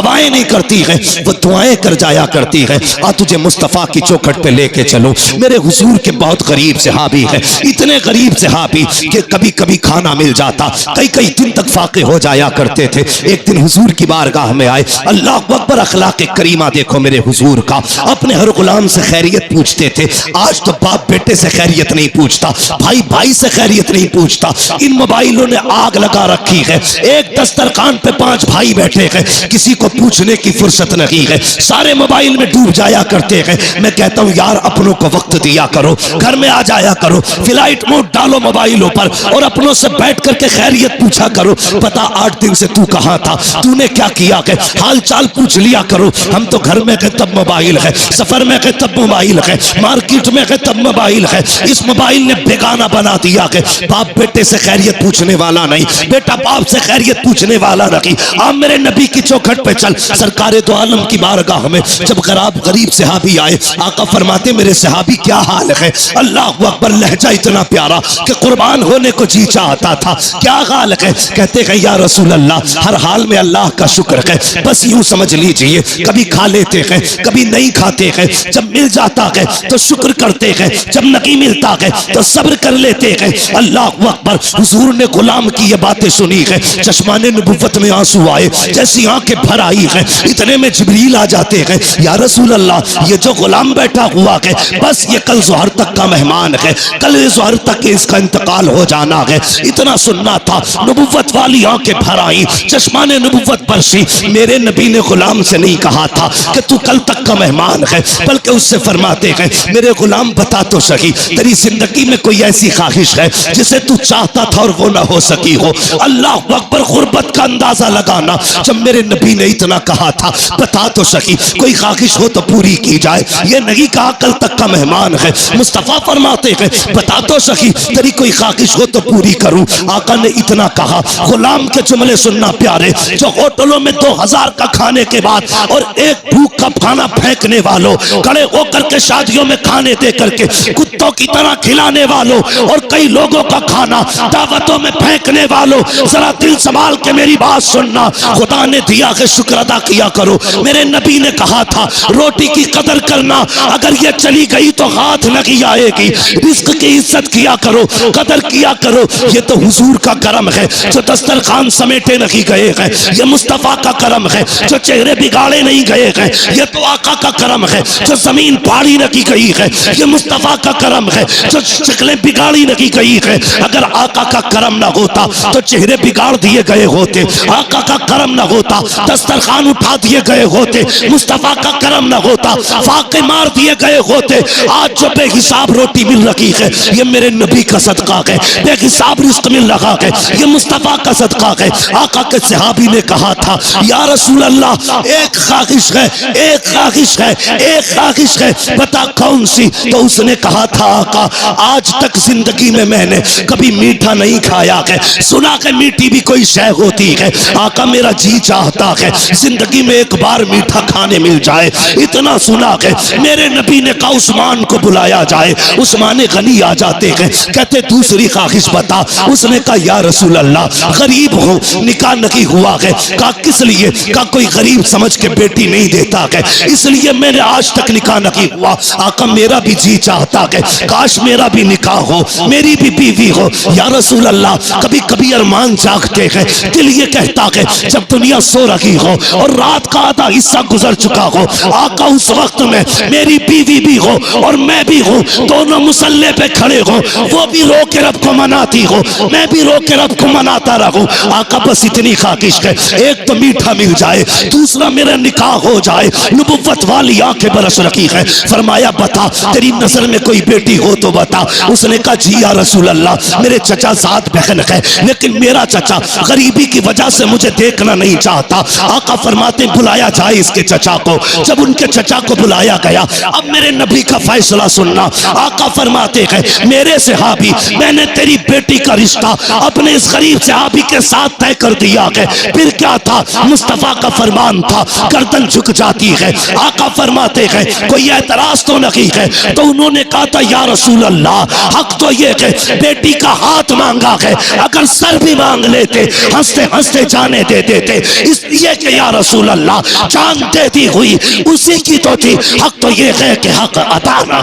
दवाएं नहीं करती है, वो दुआएं कर जाया करती है। आ तुझे मुस्तफ़ा की चौखट पे लेके चलो। मेरे हुजूर के बहुत गरीब सहाबी है, इतने गरीब सहाबी कि कभी कभी खाना मिल जाता, कई कई दिन तक फाके हो जाया करते थे। एक दिन हुजूर की बारगाह में आए, अल्लाह अकबर, अखलाक करीमा देखो मेरे हुजूर का। अपने हर गुलाम से खैरियत पूछते थे। आज तो बाप बेटे से खैरियत नहीं पूछता, भाई भाई से खैरियत नहीं पूछता। इन मोबाइलों ने आग लगा रखी है। एक दस्तरखान पे 5 भाई बैठे हैं, किसी को पूछने की फुर्सत नहीं है, सारे मोबाइल में डूब जाया करते हैं। मैं कहता हूँ यार अपनों को वक्त दिया करो, घर में आ जाया करो, फ्लाइट मोड डालो मोबाइलों पर और अपनों से बैठ करके खैरियत पूछा करो। पता 8 दिन से तू कहाँ था, तूने क्या किया है, हाल चाल पूछ लिया करो। हम तो घर में गए तब मोबाइल है, सफर में गए तब मोबाइल है, मार्केट में गए तब मोबाइल है। इस मोबाइल ने बेगाना बना दिया है। बाप बेटे से खैरियत पूछने वाला नहीं, बेटा बाप से खैरियत पूछने वाला नहीं। आप मेरे नबी की चौखट पे चल। सरकारे दो आलम की बारगाह में जब गरीब सहाबी आए, आका फरमाते मेरे सहाबी क्या हाल है। अल्लाह अकबर, लहजा इतना प्यारा कि कुर्बान होने को जी चाहता था। क्या हाल है, कहते हैं या रसूल अल्लाह, हर हाल में अल्लाह का शुक्र है। बस यूं समझ लीजिए, कभी खा लेते हैं, कभी नहीं खाते हैं। जब मिल जाता है तो शुक्र करते हैं, जब नहीं मिलता है तो सब्र कर लेते हैं। अल्लाह अकबर, हुजूर ने गुलाम की ये बातें सुनी है, चश्माने नबुव्वत में आंसू आए, जैसी आंखें भर आई है। इतने में जिब्रील आ जाते हैं, या रसूल अल्लाह, ये जो गुलाम बैठा हुआ है बस ये कल ज़ोहर तक का मेहमान है, कल ज़ोहर तक इसका इंतकाल हो जाना है। इतना सुनना था, नबुव्वत वाली आंखें भर आई, चश्माने नबुव्वत बरसी। मेरे नबी ने गुलाम से नहीं कहा था कि तू कल तक का मेहमान है, बल्कि उससे फरमाते हैं मेरे गुलाम बता तो सही, तेरी जिंदगी में कोई ऐसी ख्वाहिश है जिसे तू चाहता था और वो ना हो सकी हो। अल्लाह अकबर, गुर्बत का अंदाजा लगाना। जब मेरे नबी ने इतना कहा था बता तो सही, कोई ख्वाहिश हो तो पूरी की जाए, ये नहीं कहा कल तक का मेहमान है। मुस्तफा फरमाते हैं बता तो सही, तेरी कोई ख्वाहिश हो तो पूरी करूं। आका ने इतना कहा, गुलाम के जुमले सुनना प्यारे, जो होटलों में 2000 का खाने के बाद और एक भूख का खाना फेंकने वालों, खड़े होकर के शादियों में खाने दे करके कुत्तों की तरह खिलाने वालों और कई लोगों का खाना दावतों में फेंकने वालों, जरा दिल संभाल के मेरी बात सुनना। खुदा ने दिया है, शुक्र अदा किया करो। मेरे नबी ने कहा था रोटी की कदर करना, अगर ये चली गई तो हाथ नहीं आएगी। रिस्क की इज्जत किया करो, कदर किया करो। ये तो हुजूर का करम है जो दस्तरखान समेटे नहीं गए हैं, ये मुस्तफा का करम है जो चेहरे बिगाड़े नहीं गए हैं, ये तो आका का करम है जो जमीन फाड़ी नहीं गई है, ये मुस्तफा का करम है जो शक्लें बिगाड़ी नहीं गई है। अगर आका का करम ना होता तो चेहरे बिगाड़ दिए गए होते, आका का करम ना होता दस्तरखान उठा दिए गए होते, मुस्तफा का करम ना होता फाके मार दिए गए होते। आज जो बेहिसाब रोटी मिल रही है ये मेरे नबी का सदका है, बेहिसाब रिस्क मिल रहा है ये मुस्तफा का सदका है। आका के सहाबी ने कहा था या रसूल अल्लाह, एक ख्वाहिश है, एक ख्वाहिश है, एक ख्वाहिश है, बता कौन सी। तो उसने कहा था आका, आज तक जिंदगी में मैंने कभी मीठा नहीं खाया है, सुना के मीठी भी कोई शय होती है। आका मेरा जी चाहता है जिंदगी में एक बार मीठा खाने मिल जाए, इतना सुना है। मेरे नबी ने कहा उस्मान को बुलाया जाए। उस्मान गनी आ जाते हैं, कहते दूसरी ख्वाहिश बता। उसने कहा या रसूल अल्लाह, गरीब हो, निकाह नहीं हुआ है। कहा किस लिए? कहा कोई गरीब समझ के बेटी नहीं देता है, इसलिए मैंने आज तक निकाह नहीं हुआ। आका मेरा भी जी चाहता है काश मेरा भी निकाह हो, मेरी भी बीवी हो। या रसूल अल्लाह, कभी कभी अरमान जागते हैं, दिल ये कहता है जब दुनिया सो रही हो और रात का आधा हिस्सा गुजर चुका हो, आका उस वक्त में मेरी बीवी भी हो और मैं भी हूँ, दोनों मुसल्ले पे खड़े हो, वो भी रो के रब को मनाती हो, मैं भी रो के रब को मनाता रहूं। आका बस इतनी ख्वाहिश है, एक तो मीठा मिल जाए, दूसरा मेरा निकाह हो जाए। नबुव्वत वाली आंखें बरस रखी है। फरमाया बता तेरी नजर में कोई बेटी हो तो बता। उसने कहा जी या रसूल अल्लाह, मेरे चचा साथ बहन है, लेकिन मेरा चचा गरीबी की वजह से मुझे देखना नहीं चाहता। आका फरमाते बुलाया जाए इसके चचा को। जब उनके चचा को बुलाया गया, अब मेरे नबी का फैसला सुनना। आका फरमाते हैं मेरे सहाबी, मैंने तेरी बेटी का रिश्ता अपने इस गरीब सहाबी के साथ तय कर दिया है। फिर क्या था, मुस्तफा का फरमान था, गर्दन झुक जाती है। आका फरमाते हैं कोई एतराज तो नहीं है। तो उन्होंने कहा था या रसूल अल्लाह, हक तो ये है बेटी का हाथ मांगा है, अगर सर भी मांग लेते हंसते हंसते जाने दे देते, इसलिए कि या रसूल अल्लाह, जान देती हुई उसी की तो थी, हक तो ये है कि हक अता ना।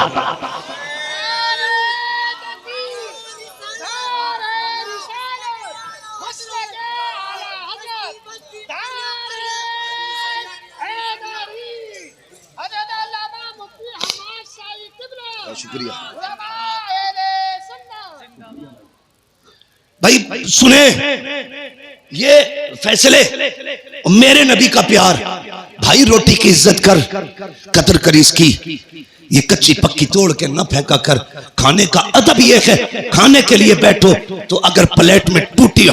शुक्रिया भाई सुने ये फैसले, मेरे नबी का प्यार। भाई रोटी की इज्जत कर, कदर कर इसकी, ये कच्ची पक्की तोड़ के न फेंका कर। खाने का अदब ये है, खाने के लिए बैठो तो अगर प्लेट में टूटी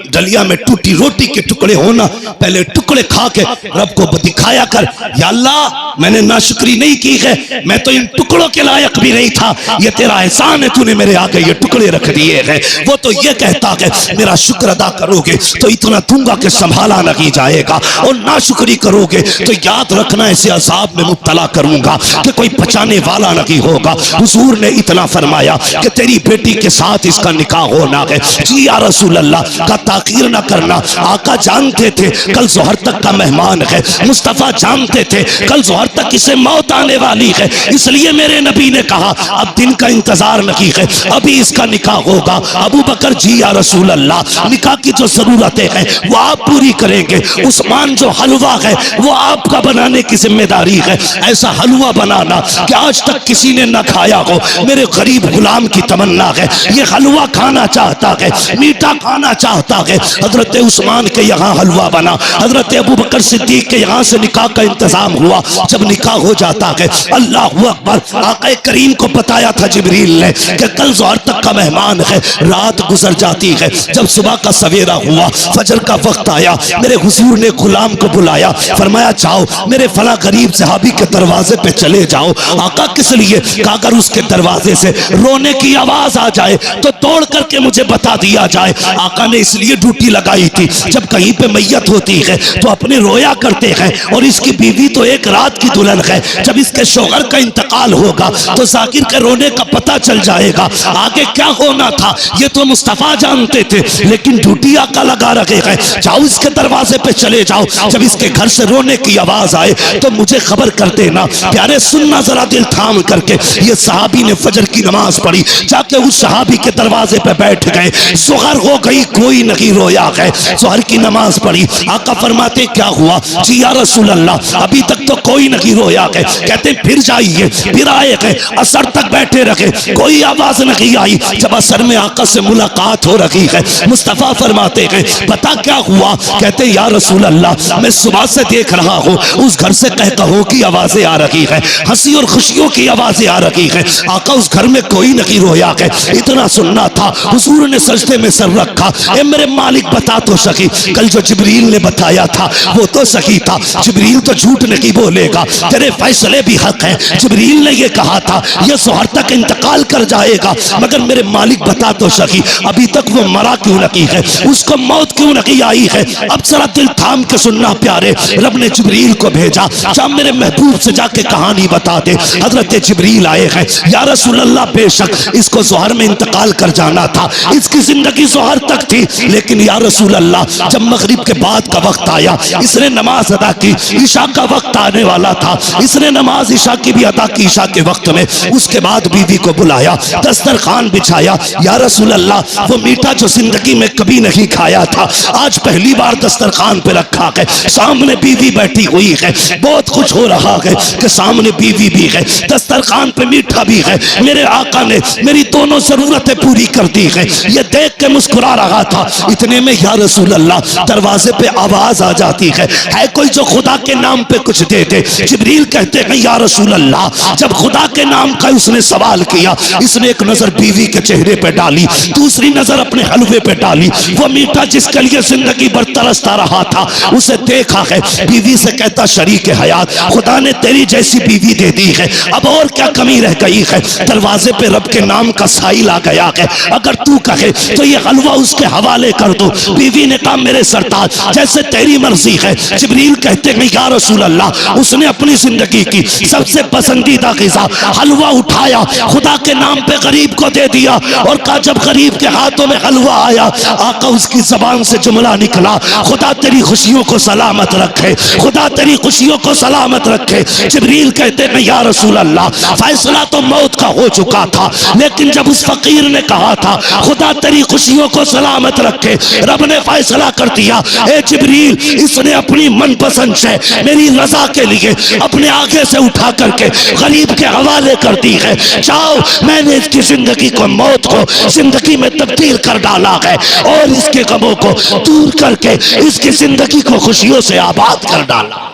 डलिया में टूटी रोटी के टुकड़े होना, पहले टुकड़े खा के रब को दिखाया कर, या अल्लाह मैंने नाशुक्री नहीं की है, मैं तो इन टुकड़ों के लायक भी नहीं था, ये तेरा एहसान है, तूने मेरे आगे ये टुकड़े रख दिए हैं। वो तो ये कहता है मेरा शुक्र अदा करोगे तो इतना दूंगा कि संभाला नहीं जाएगा, और नाशुक्री करोगे तो याद रखना ऐसे अजाब में मुब्तला करूंगा कि कोई बचाने वाला नहीं होगा। हुजूर ने इतना फरमाया कि तेरी बेटी के साथ इसका निकाह होना है। जी या रसूल अल्लाह का ताकीर ना करना। आका जानते थे कल जोहर तक का मेहमान है, मुस्तफा जानते थे कल जोहर तक इसे मौत आने वाली है, इसलिए मेरे नबी ने कहा अब दिन का इंतजार नहीं है, अभी इसका निकाह होगा। अबू बकर जी या रसूल अल्लाह निकाह की जो जरूरतें हैं वो आप पूरी करेंगे। उस्मान जो हलवा है वो आपका बनाने की जिम्मेदारी है। ऐसा हलवा बनाना कि आज तक किसी ने न खाया हो, मेरे गरीब गुलाम की तमन्ना है। ये हलवा खाना चाहता है, मीठा खाना चाहता है। हजरत उस्मान के यहाँ हलवा बना, हजरत अबू बकर सिद्दीक के यहाँ से निकाह का इंतजाम हुआ। जब निकाह हो जाता है, अल्लाह अकबर, आका करीम को बताया था जिब्रील ने कि कल जोहर तक का मेहमान है। रात गुजर जाती है, जब सुबह का सवेरा हुआ, फजर का वक्त आया, मेरे हुजूर ने गुलाम को बुलाया, फरमाया जाओ मेरे फला गरीब सहाबी के दरवाजे पे चले जाओ। आका किस लिए? अगर उसके दरवाजे से रोने की आवाज आ जाए तो तोड़ करके मुझे बता दिया जाए। आका ने इसलिए ड्यूटी लगाई थी, जब कहीं पे मैयत होती है तो अपने रोया करते हैं, और इसकी बीवी तो एक रात की दुल्हन है। जब इसके शौहर का इंतकाल होगा तो जाकिर के रोने का पता चल जाएगा। आगे क्या होना था ये तो मुस्तफा जानते थे, लेकिन ड्यूटी आका लगा रखे हैं, जाओ इसके दरवाजे पे चले जाओ, जब इसके घर से रोने की आवाज आए तो मुझे खबर कर देना। प्यारे सुनना जरा दिल थाम करके, ये सहाबी ने फजर की नमाज पढ़ी, जाके उस सहाबी के दरवाजे पे बैठ गए। सुहर हो गई, कोई नहीं रोया है। सुहर की नमाज पढ़ी, आका फरमाते क्या हुआ? जी या रसूल अल्लाह अभी तक तो कोई नहीं रोया है। कहते फिर जाइए, फिर आए गए, असर तक बैठे रखे, कोई आवाज नहीं आई। जब असर में आका से मुलाकात हो रही है, मुस्तफा फरमाते हैं पता क्या हुआ? कहते या रसूल अल्लाह मैं सुबह से देख रहा हूँ उस घर से कहकहों की आवाजें आ रही है, हंसी और खुशियों की आवाजें आ रही है। आका उस घर में कोई नहीं रोया है। इतना सुनना था, हुजूर ने सजदे में सर रखा, ए मेरे मालिक बता तो सकी, कल जो जिब्रील ने बताया था वो तो सही था, जिब्रील तो झूठ नहीं बोलेगा, तेरे फैसले भी हक है। जिब्रील ने ये कहा था ये जोहर तक इंतकाल कर जाएगा, मगर मेरे मालिक बता तो सकी अभी तक वो मरा क्यों नहीं है, उसको मौत क्यों नहीं आई है। अब जरा दिल थाम के सुनना प्यारे, रब ने जिब्रील को भेजा, जा मेरे महबूब से जाके कहानी बता दे। हजरत जिब्रील आए हैं, या रसूल अल्लाह बेशक इसको जोहर में इंतकाल कर जाना था, इसकी जिंदगी जोहर तक थी, लेकिन या रसूल अल्लाह जब मगरिब के बाद का वक्त आया, इसने नमाज अदा की, ईशा का वक्त आने वाला था, इसने नमाज ईशा की भी अदा की ईशा के वक्त में। उसके बाद बीवी को बुलाया, दस्तरखान बिछाया, या रसूल अल्लाह वो मीठा जो जिंदगी में कभी नहीं खाया था आज पहली बार दस्तरखान पे रखा है, सामने बीवी बैठी हुई है, बहुत कुछ हो रहा है कि सामने बीवी भी है, दस्तरखान पे मीठा भी है। मेरे आका ने मेरी दोनों जरूरतें पूरी कर दी है, ये देख के मुस्कुरा रहा था। इतने में या रसूल अल्लाह दरवाजे पे आवाज आ जाती है कोई जो खुदा के नाम पे कुछ दे दे। जिब्रील कहते हैं या रसूल अल्लाह जब खुदा के नाम का उसने सवाल किया, इसने एक नजर बीवी के चेहरे पे डाली, दूसरी नजर अपने हलवे पे डाली, वो मीठा जिसके लिए जिंदगी भर तरसता रहा था उसे देखा है। बीवी से कहता शरीक हयात खुदा ने तेरी जैसी बीवी दे दी है, अब और क्या कमी रह गई है। दरवाजे दरवाजे पे रब के नाम का साइल आ गया है, अगर तू कहे तो ये हलवा उसके हवाले कर दो। बीवी ने कहा मेरे सरताज जैसे तेरी मर्जी है। जिब्रील कहते हैं या रसूल अल्लाह, उसने अपनी जिंदगी की सबसे पसंदीदा ग़िज़ा हलवा उठाया, खुदा के नाम पे गरीब को दे दिया और कहा जब गरीब के हाथों में हलवा आया, आका उसकी जबान से जुमला निकला, खुदा तेरी खुशियों को सलामत रखे, खुदा तेरी खुशियों को सलामत रखे। जिब्रील कहते हैं या रसूल अल्लाह, फैसला तो मौत का हो चुका था, लेकिन जब उस फकीर ने कहा था खुदा तेरी खुशियों को सलामत रखे, रब ने फैसला कर दिया, ए जिब्रील इसने अपनी मनपसंद से मेरी रजा के लिए अपने आगे से उठा करके गरीब के हवाले कर दी है। जाओ, मैंने इसकी जिंदगी को, मौत को जिंदगी में तब्दील कर डाला है और इसके गमों को दूर करके इसकी जिंदगी को खुशियों से आबाद कर डाला।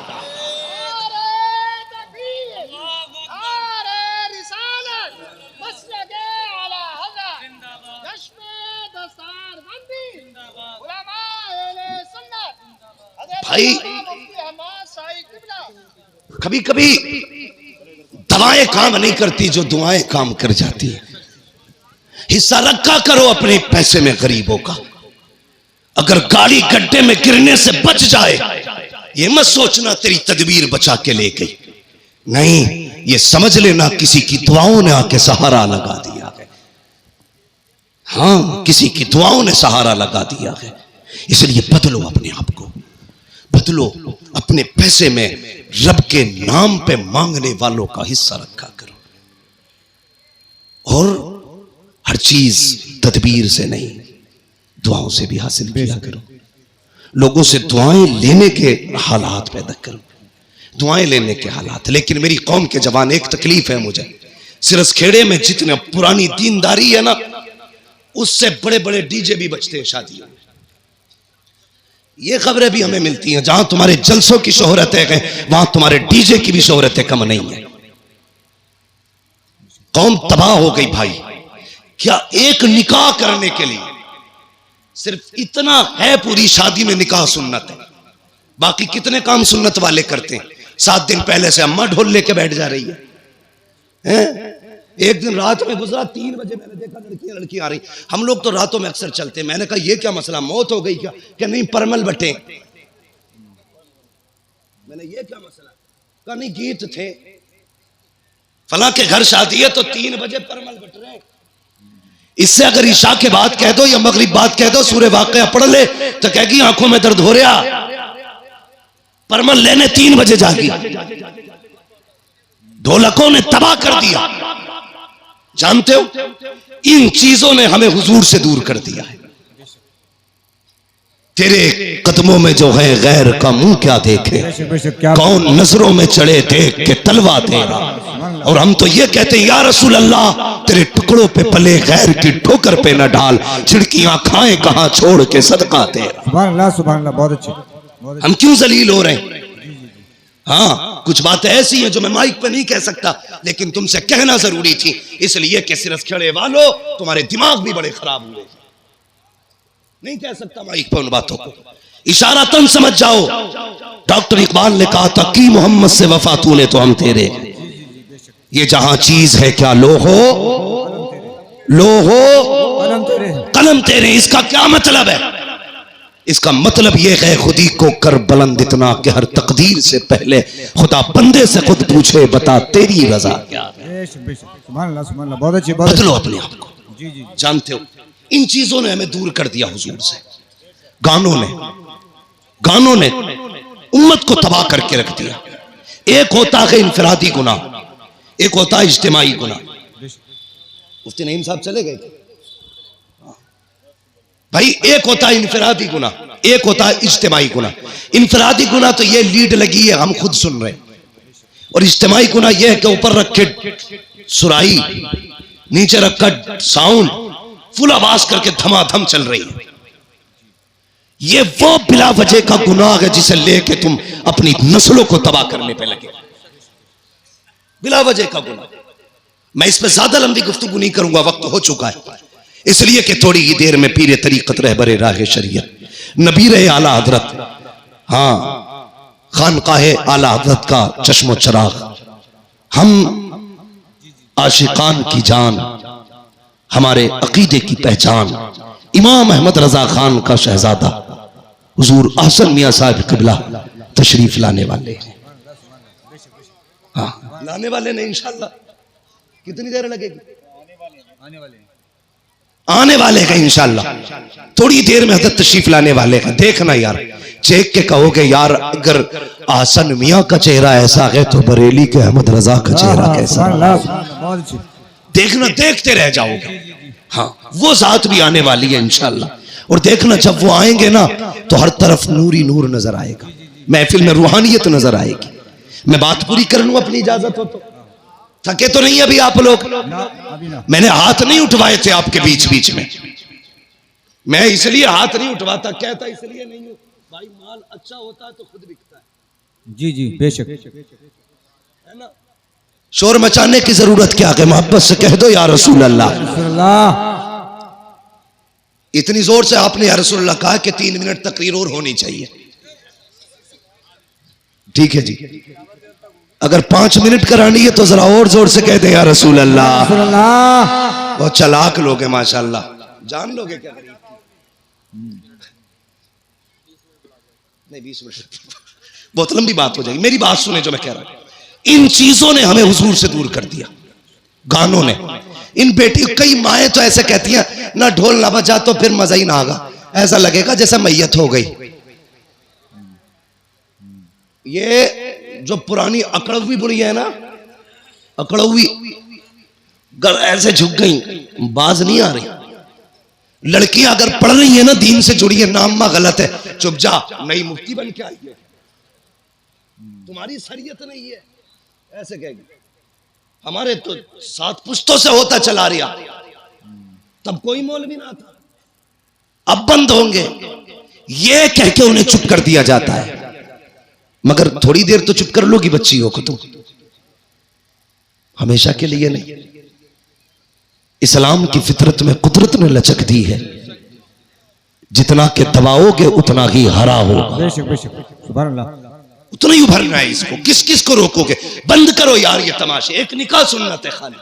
भाई कभी कभी दवाएं काम नहीं करती जो दुआएं काम कर जाती है। हिस्सा रखा करो अपने पैसे में गरीबों का। अगर गाड़ी गड्ढे में गिरने से बच जाए, ये मत सोचना तेरी तदबीर बचा के ले गई, नहीं, ये समझ लेना किसी की दुआओं ने आके सहारा लगा दिया है। हाँ, किसी की दुआओं ने सहारा लगा दिया है। इसलिए बदलो अपने आप को, बदलो। अपने पैसे में रब के नाम पे मांगने वालों का हिस्सा रखा करो और हर चीज तदबीर से नहीं, दुआओं से भी हासिल किया करो। लोगों से दुआएं लेने के हालात पैदा करो, दुआएं लेने के हालात। लेकिन मेरी कौम के जवान, एक तकलीफ है मुझे, सिरस खेड़े में जितने पुरानी दीनदारी है ना, उससे बड़े बड़े डीजे भी बजते हैं शादियों में। ये खबरें भी हमें मिलती हैं, जहां तुम्हारे जलसों की शोहरतें हैं वहां तुम्हारे डीजे की भी शोहरतें कम नहीं है। कौम तबाह हो गई भाई। क्या एक निकाह करने के लिए सिर्फ इतना है, पूरी शादी में निकाह सुन्नत है, बाकी कितने काम सुन्नत वाले करते हैं। 7 दिन पहले से अम्मा ढोल लेके बैठ जा रही है। एक दिन रात में गुजरा, 3 बजे मैंने देखा लड़कियां आ रही। हम लोग तो रातों में अक्सर चलते हैं। मैंने कहा ये क्या मसला, मौत हो गई क्या? कि नहीं, परमल बटे। मैंने ये क्या मसला? कहा नहीं, गीत थे, फला के घर शादी है तो 3 बजे परमल बट रहे। इससे अगर ईशा के बाद कह दो या मगरिब बाद कह दो सूरह वाक़िया पढ़ ले तो कहेगी आंखों में दर्द हो रहा, परमल लेने 3 बजे जागी। ढोलकों ने तबाह कर दिया। जानते हो, इन चीजों ने हमें हुजूर से दूर कर दिया है। तेरे कदमों में जो है गैर का मुंह क्या देखे, कौन नजरों में चढ़े देख के तलवा तेरा। और हम तो ये कहते हैं या रसूल अल्लाह, तेरे टुकड़ों पे पले गैर की ठोकर पे न डाल, छिड़कियां खाएं कहां छोड़ के सदका तेरा। सुभान अल्लाह, सुभान अल्लाह, बहुत अच्छे। हम क्यों जलील हो रहे हैं? हाँ, कुछ बातें ऐसी हैं जो मैं माइक पे नहीं कह सकता, लेकिन तुमसे कहना जरूरी थी, इसलिए कि सिरस खेड़े वालों तुम्हारे दिमाग भी बड़े खराब हुए। नहीं कह सकता माइक पे उन बातों को, इशारा तन समझ जाओ। डॉक्टर इकबाल ने कहा था कि मोहम्मद से वफा तूने तो हम तेरे, ये जहां चीज है क्या लो हो कलम तेरे। इसका क्या मतलब है? इसका मतलब यह है खुदी को कर बुलंद इतना कि हर तकदीर से पहले खुदा बंदे से खुद पूछे बता तेरी रजा क्या है। बहुत अच्छी, बदलो अपने आप को। जानते हो, इन चीजों ने हमें दूर कर दिया हुजूर से। गानों ने उम्मत को तबाह करके रख दिया। एक होता है इनफरादी गुनाह, एक होता है इज्तिमाई गुनाह। मुफ्ती नईम साहब चले गए भाई। एक होता है इनफरादी गुनाह, एक होता है इज्तिमाई गुनाह। इनफरादी गुनाह तो ये लीड लगी है, हम खुद सुन रहे हैं। और इज्तिमाई गुनाह ये है कि ऊपर रखे सुराही, नीचे रखा साउंड, फुल आवाज करके धमाधम चल रही है। ये वो बिला वजह का गुनाह है जिसे लेके तुम अपनी नस्लों को तबाह करने पे लगे। बिला वजह का गुनाह। मैं इस पे ज्यादा लंबी गुफ्तगू नहीं करूंगा, वक्त हो चुका है। इसलिए कि थोड़ी ही देर में पीरे तरीकत रहबरे राह शरीयत नबीर आला हजरत, हाँ, खानकाहे आला हजरत का चश्मो चराग, हम आशिकान की जान, हमारे अकीदे की पहचान, इमाम अहमद रजा खान का शहजादा हुजूर अहसन मियां साहब किबला तशरीफ लाने वाले हैं। हाँ, लाने वाले नहीं, इंशाल्लाह। कितनी देर लगेगी? आने वाले हैं इंशाल्लाह, थोड़ी देर में हजरत तशरीफ लाने वाले हैं। देखना यार, चेक के कहोगे यार अगर आसन मियां का चेहरा ऐसा है तो बरेली के अहमद रजा का चेहरा कैसा? बहुत अच्छी। देखना, देखते रह जाओगे। हाँ, वो जात भी आने वाली है इंशाल्लाह। और देखना जब वो आएंगे ना तो हर तरफ नूर ही नूर नजर आएगा, महफिल में रूहानियत नजर आएगी। मैं बात पूरी कर लूं, अपनी इजाजत हो तो? थके तो नहीं अभी आप लोग? मैंने हाथ नहीं उठवाए थे आपके बीच बीच में, मैं इसलिए हाथ नहीं उठवाता, कहता इसलिए नहीं हूं भाई, माल अच्छा होता है तो खुद बिकता है। जी जी बेशक। है ना? शोर मचाने की जरूरत क्या है, मोहब्बत से कह दो या रसूल अल्लाह। इतनी जोर से आपने या रसूल अल्लाह कहा कि 3 मिनट तकरीर और होनी चाहिए। ठीक है जी, अगर 5 मिनट करानी है तो जरा और जोर से कह दे या रसूल अल्लाह। बहुत चालाक लोग हैं माशाल्लाह, जान लोगे क्या? नहीं 20 मिनट बहुत लंबी बात हो जाएगी, मेरी बात सुने जो मैं कह रहा हूं। इन चीजों ने हमें हुजूर से दूर कर दिया, गानों ने। इन बेटी, कई माएँ तो ऐसे कहती हैं ना ढोल ना बजा तो फिर मजा ही ना आगा, ऐसा लगेगा जैसे मैयत हो गई। ये जो पुरानी अकड़वी बुढ़ी है ना, अकड़वी ऐसे झुक गई, बाज नहीं आ रही। लड़कियां अगर पढ़ रही है ना, दीन से जुड़ी है, नाम गलत है, चुप जा, नई मुफ्ती बन के आई है, तुम्हारी शरीयत नहीं है, ऐसे कहेगी। हमारे तो 7 पुश्तों से होता चला रहा, तब कोई मौलवी ना था, अब बंद होंगे, ये कह के उन्हें चुप कर दिया जाता है। मगर थोड़ी देर तो चुप कर लोगी बच्चियों को तुम, हमेशा के लिए नहीं। इस्लाम की फितरत में कुदरत ने लचक दी है, जितना के दबाओगे उतना ही हरा होगा। बेशक बेशक, सुभान अल्लाह। उतना ही उभरना है इसको, किस किस को रोकोगे? बंद करो यार ये तमाशे। एक निकाह सुन्नत है खाली,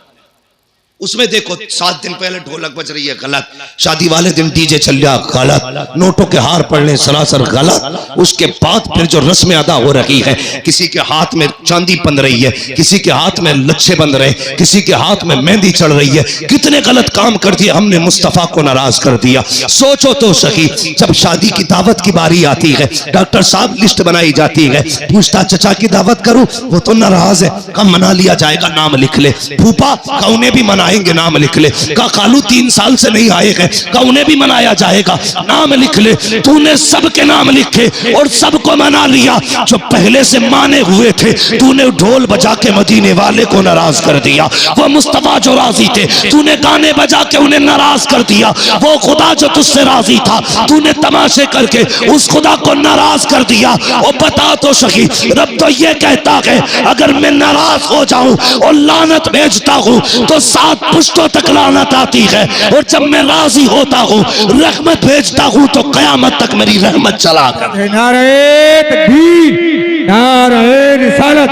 उसमें देखो 7 दिन पहले ढोलक बज रही है, गलत। शादी वाले दिन डीजे चल रहा, गलत। नोटों के हार पड़ने सरासर गलत। उसके बाद फिर जो रस्में अदा हो रही है, किसी के हाथ में चांदी बन रही है, किसी के हाथ में लच्छे बन रहे, किसी के हाथ में मेहंदी चढ़ रही है। कितने गलत काम कर दिए हमने, मुस्तफा को नाराज कर दिया। सोचो तो सही, जब शादी की दावत की बारी आती है, डॉक्टर साहब लिस्ट बनाई जाती है, पूछता चचा की दावत करूं, वो तो नाराज है, कब मना लिया जाएगा, नाम लिख ले। फूफा का उन्हें भी मनाएंगे, नाम लिख ले। का कालू 3 साल से नहीं आए हैं, का उन्हें भी मनाया जाएगा, नाम लिख ले। तूने सबके नाम लिखे और सबको मना लिया। जो पहले से माने हुए थे, तूने ढोल बजा के मदीने वाले को नाराज कर दिया। वो मुस्तफा जो राजी थे, तूने गाने बजा के उन्हें नाराज कर दिया। वो खुदा जो तुझसे राजी था, तूने तमाशे करके उस खुदा को नाराज कर दिया। और बता तो सही, रब तो ये कहता है अगर मैं नाराज हो जाऊं और लानत भेजता हूं तो 7 पुश्तों तक लानत आती है, और जब मैं राजी होता हूं, रहमत भेजता हूं तो कयामत तक मेरी रहमत चला कर। नारे तकबीर, नारे रिसालत,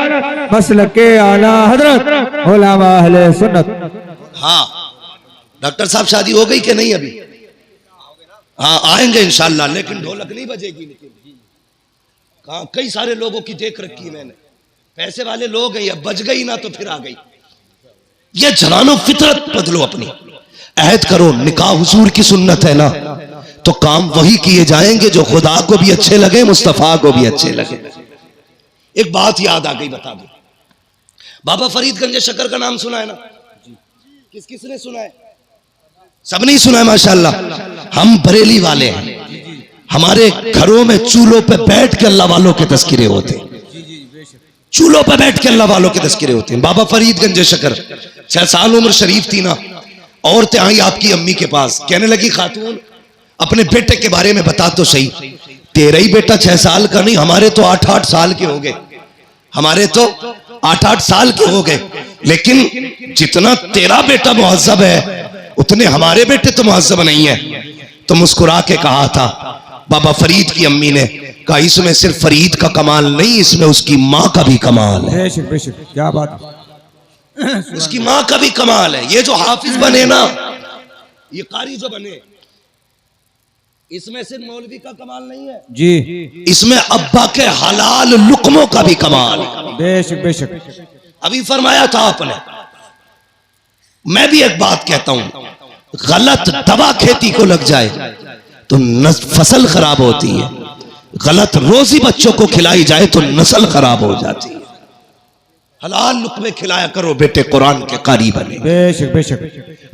मसलके आला हजरत उलमा अहले सुन्नत। हाँ डॉक्टर साहब, शादी हो गई कि नहीं अभी? हाँ आएंगे इंशाल्लाह, लेकिन ढोलक नहीं बजेगी। लेकिन कहा, कई सारे लोगों की देख रखी है मैंने, पैसे वाले लोग हैं, या बज गई ना तो फिर आ गई। ये जवानों फितरत बदलो अपनी, अहद करो। निकाह हुजूर की सुन्नत है ना, तो काम वही किए जाएंगे जो खुदा को भी अच्छे लगे, मुस्तफा को भी अच्छे लगे। एक बात याद आ गई, बता दो, बाबा फरीदगंज शक्कर का नाम सुना है ना? किस किसने सुना है? सब नहीं सुना है माशाल्लाह। हम बरेली वाले हैं, हमारे घरों में चूल्हों पे बैठ के अल्लाह वालों के तस्किरे होते हैं, चूल्हों पे बैठ के अल्लाह वालों के तस्किरे होते हैं। बाबा फरीदगंज शक्कर, 6 साल उम्र शरीफ थी ना, औरतें आई आपकी अम्मी के पास, कहने लगी खातून अपने बेटे के बारे में बता तो सही। तेरा ही बेटा 6 साल का नहीं, हमारे तो 8-8 साल के हो गए, हमारे तो 8-8 साल के हो गए। लेकिन जितना तेरा बेटा मुहज्जब है, उतने हमारे बेटे तो मुहज्जब नहीं है। तो मुस्कुरा के कहा था बाबा फरीद की अम्मी ने, कहा इसमें सिर्फ फरीद का कमाल नहीं, इसमें उसकी माँ का भी कमाल है। बेशक बेशक, क्या बात उसकी माँ का भी कमाल है। ये जो हाफिज बने ना, ये कारी जो बने, इसमें सिर्फ मौलवी का कमाल नहीं है जी, इसमें अब्बा के हलाल लुकमों का भी कमाल है। बेशक बेशक। अभी फरमाया था आपने, मैं भी एक बात कहता हूं, गलत दवा खेती को लग जाए तो फसल खराब होती है, गलत रोजी बच्चों को खिलाई जाए तो नस्ल खराब हो जाती है। हलाल लुकमे खिलाया करो बेटे, कुरान के कारी बने। बेशक बेशक।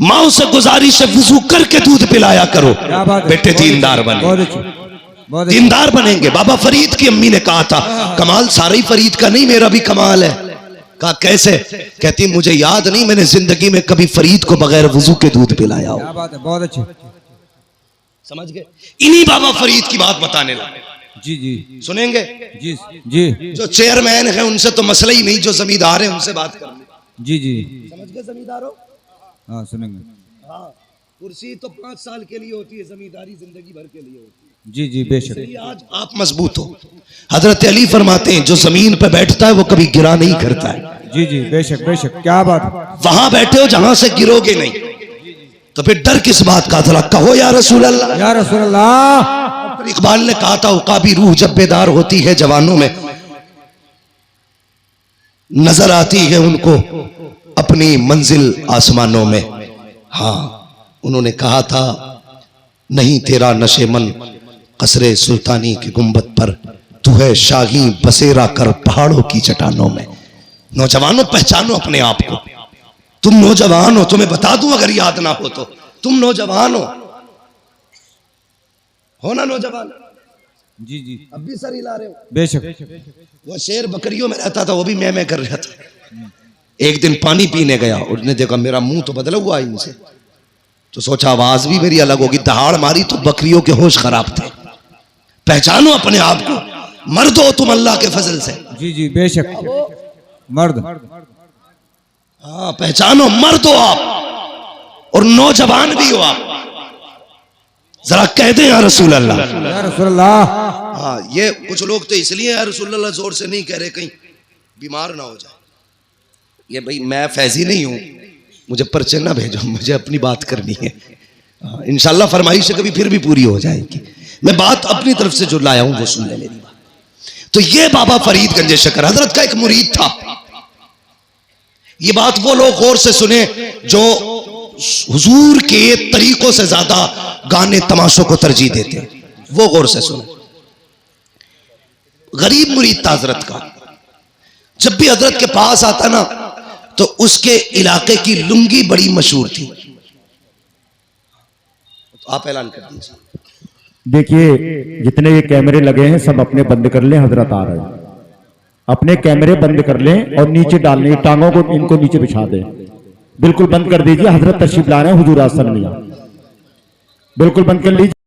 माओ से गुजारिश है वुजू करके दूध पिलाया करो बेटे, दीनदार बने। बहुत अच्छी, बहुत अच्छी। दीनदार बनेंगे। बाबा फरीद की अम्मी ने कहा था, कमाल सारा ही फरीद का नहीं, मेरा भी कमाल है। कहा कैसे? कहती मुझे याद नहीं मैंने जिंदगी में कभी फरीद को बगैर वुजू के दूध पिलाया हो। क्या बात है, बहुत अच्छी। समझ गए? इन्हीं बाबा फरीद की बात बताने लगे। जी जी सुनेंगे? जी जी जो चेयरमैन है उनसे तो मसला ही नहीं, जो जमींदार है उनसे बात कर ले। जी जी। समझ गए जमींदारों? हाँ सुनेंगे। हाँ, कुर्सी तो 5 साल के लिए होती है, जमींदारी जिंदगी भर के लिए होती है। जी जी बेशक। इसलिए आज आप मजबूत हो। हजरत अली फरमाते हैं जो जमीन पे बैठता है वो कभी गिरा नहीं करता है। जी जी बेशक बेशक। क्या बात। वहां बैठे हो जहां से गिरोगे नहीं, तो फिर डर किस बात का? जरा कहो या रसूल अल्लाह। या रसूल अल्लाह। इकबाल ने कहा था, उकाबी रूह जब बेदार होती है जवानों में, नजर आती है उनको अपनी मंजिल आसमानों में। हाँ, उन्होंने कहा था, नहीं तेरा नशेमन कसरे सुल्तानी की गुंबद पर, तू है शाही बसेरा कर पहाड़ों की चट्टानों में। नौजवानों पहचानो अपने आप को, तुम नौजवान हो। तुम्हें बता दूं अगर याद ना हो तो, तुम नौजवान हो ना नौजवान? जी जी अब भी सर हिला रहे हो। बेशक। वो शेर बकरियों में रहता था, वो भी मैं कर रहा था। एक दिन पानी पीने गया, उसने देखा मेरा मुंह तो बदला हुआ है इनसे, तो सोचा आवाज भी मेरी अलग होगी, दहाड़ मारी तो बकरियों के होश खराब थे। पहचानो अपने आप को, मर्द हो तुम अल्लाह के फजल से। जी जी बेशक। मर्द। हाँ, पहचानो मर्द हो आप, और नौजवान भी हो आप। जरा कह दे या रसूल अल्लाह। या रसूल अल्लाह। हाँ, ये कुछ लोग तो इसलिए या रसूल अल्लाह जोर से नहीं कह रहे कहीं बीमार ना हो जाए। ये भाई मैं फैजी नहीं हूं, मुझे पर्चे ना भेजो, मुझे अपनी बात करनी है। इंशाल्लाह फरमाइश कभी फिर भी पूरी हो जाएगी। मैं बात अपनी तरफ से जो लाया हूं वो सुन ले मेरी बात। तो ये बाबा फरीद गंजे शकर हजरत का एक मुरीद था। ये बात वो लोग गौर से सुने जो हुजूर के तरीकों से ज्यादा गाने तमाशों को तरजीह देते हैं, वो गौर से सुने। गरीब मुरीद था हजरत का। जब भी हजरत के पास आता ना तो उसके इलाके की लुंगी बड़ी मशहूर थी। तो आप ऐलान कर दीजिए। देखिए, जितने ये कैमरे लगे हैं सब अपने बंद कर लें, हजरत आ रहे हैं। अपने कैमरे बंद कर लें और नीचे डालने, टांगों को इनको नीचे बिछा दें। बिल्कुल बंद कर दीजिए, हजरत तशरीफ ला रहे हैं हुजूर आसन में। बिल्कुल बंद कर लीजिए।